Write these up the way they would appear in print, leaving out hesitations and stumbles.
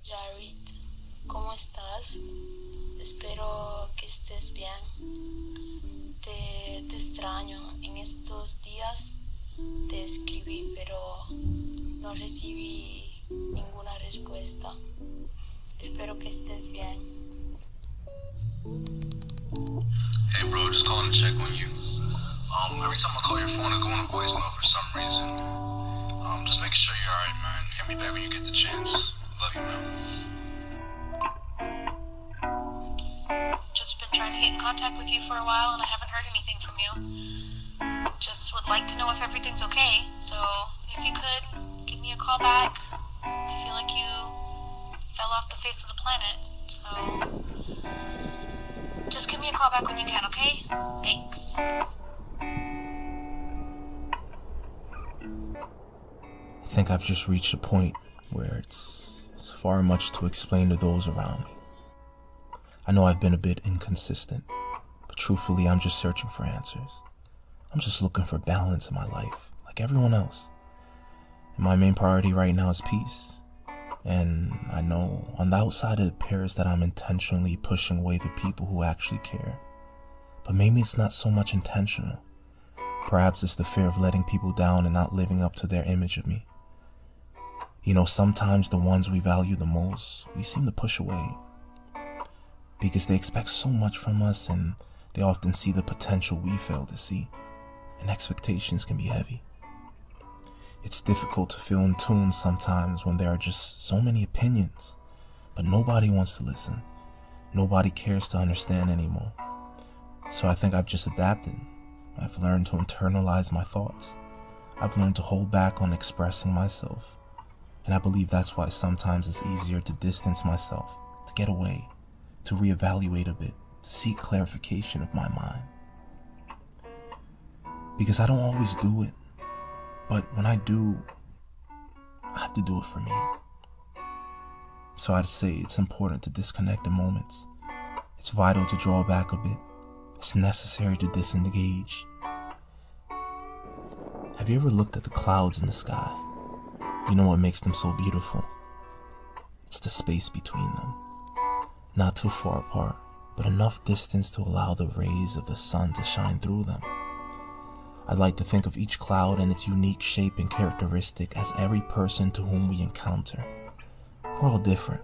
Jared, ¿cómo estás? Espero que estés bien. Te extraño. En estos días te escribí, pero no recibí ninguna respuesta. Espero que estés bien. Hey bro, just calling to check on you. Every time I call your phone, it's going to voicemail for some reason. Just making sure you're alright, man. Hit me back when you get the chance. Love you, man. Just been trying to get in contact with you for a while and I haven't heard anything from you. Just would like to know if everything's okay. So if you could, give me a call back. I feel like you fell off the face of the planet. So just give me a call back when you can, okay? Thanks. I think I've just reached a point where it's far much to explain to those around me. I know I've been a bit inconsistent, but truthfully, I'm just searching for answers. I'm just looking for balance in my life, like everyone else. And my main priority right now is peace. And I know on the outside it appears that I'm intentionally pushing away the people who actually care. But maybe it's not so much intentional. Perhaps it's the fear of letting people down and not living up to their image of me. You know, sometimes the ones we value the most, we seem to push away. Because they expect so much from us and they often see the potential we fail to see. And expectations can be heavy. It's difficult to feel in tune sometimes when there are just so many opinions, but nobody wants to listen. Nobody cares to understand anymore. So I think I've just adapted. I've learned to internalize my thoughts. I've learned to hold back on expressing myself. And I believe that's why sometimes it's easier to distance myself, to get away, to reevaluate a bit, to seek clarification of my mind. Because I don't always do it, but when I do, I have to do it for me. So I'd say it's important to disconnect in moments. It's vital to draw back a bit. It's necessary to disengage. Have you ever looked at the clouds in the sky? You know what makes them so beautiful? It's the space between them. Not too far apart, but enough distance to allow the rays of the sun to shine through them. I'd like to think of each cloud and its unique shape and characteristic as every person to whom we encounter. We're all different.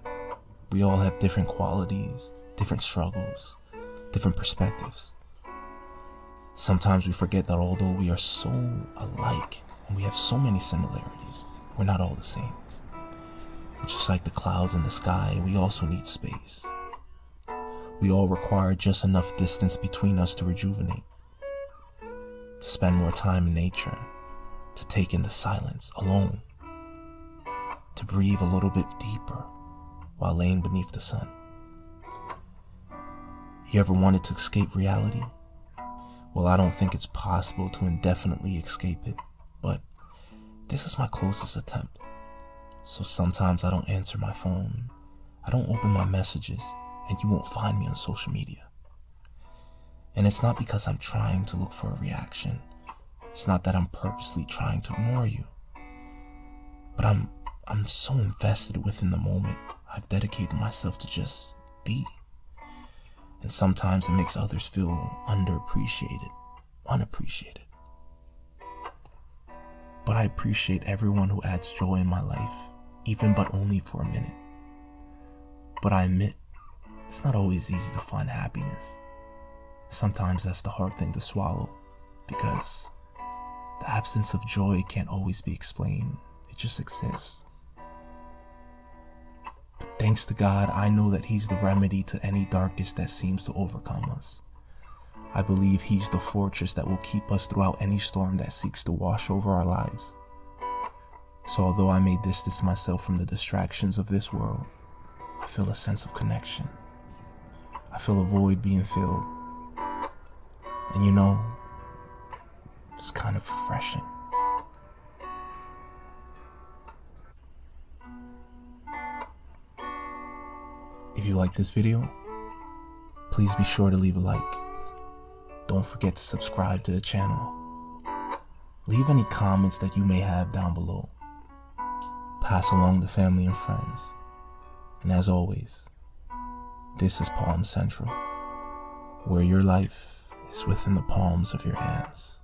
We all have different qualities, different struggles, different perspectives. Sometimes we forget that although we are so alike and we have so many similarities, we're not all the same. Just like the clouds in the sky, we also need space. We all require just enough distance between us to rejuvenate, to spend more time in nature, to take in the silence alone, to breathe a little bit deeper while laying beneath the sun. You ever wanted to escape reality? Well, I don't think it's possible to indefinitely escape it, but this is my closest attempt. So sometimes I don't answer my phone, I don't open my messages, and you won't find me on social media. And it's not because I'm trying to look for a reaction. It's not that I'm purposely trying to ignore you. But I'm so invested within the moment. I've dedicated myself to just be. And sometimes it makes others feel underappreciated, unappreciated. But I appreciate everyone who adds joy in my life, even but only for a minute. But I admit, it's not always easy to find happiness. Sometimes that's the hard thing to swallow, because the absence of joy can't always be explained. It just exists. But thanks to God, I know that He's the remedy to any darkness that seems to overcome us. I believe He's the fortress that will keep us throughout any storm that seeks to wash over our lives. So although I may distance myself from the distractions of this world, I feel a sense of connection. I feel a void being filled. And you know, it's kind of refreshing. If you like this video, please be sure to leave a like. Don't forget to subscribe to the channel. Leave any comments that you may have down below. Pass along to family and friends. And as always, this is Palm Central, where your life is within the palms of your hands.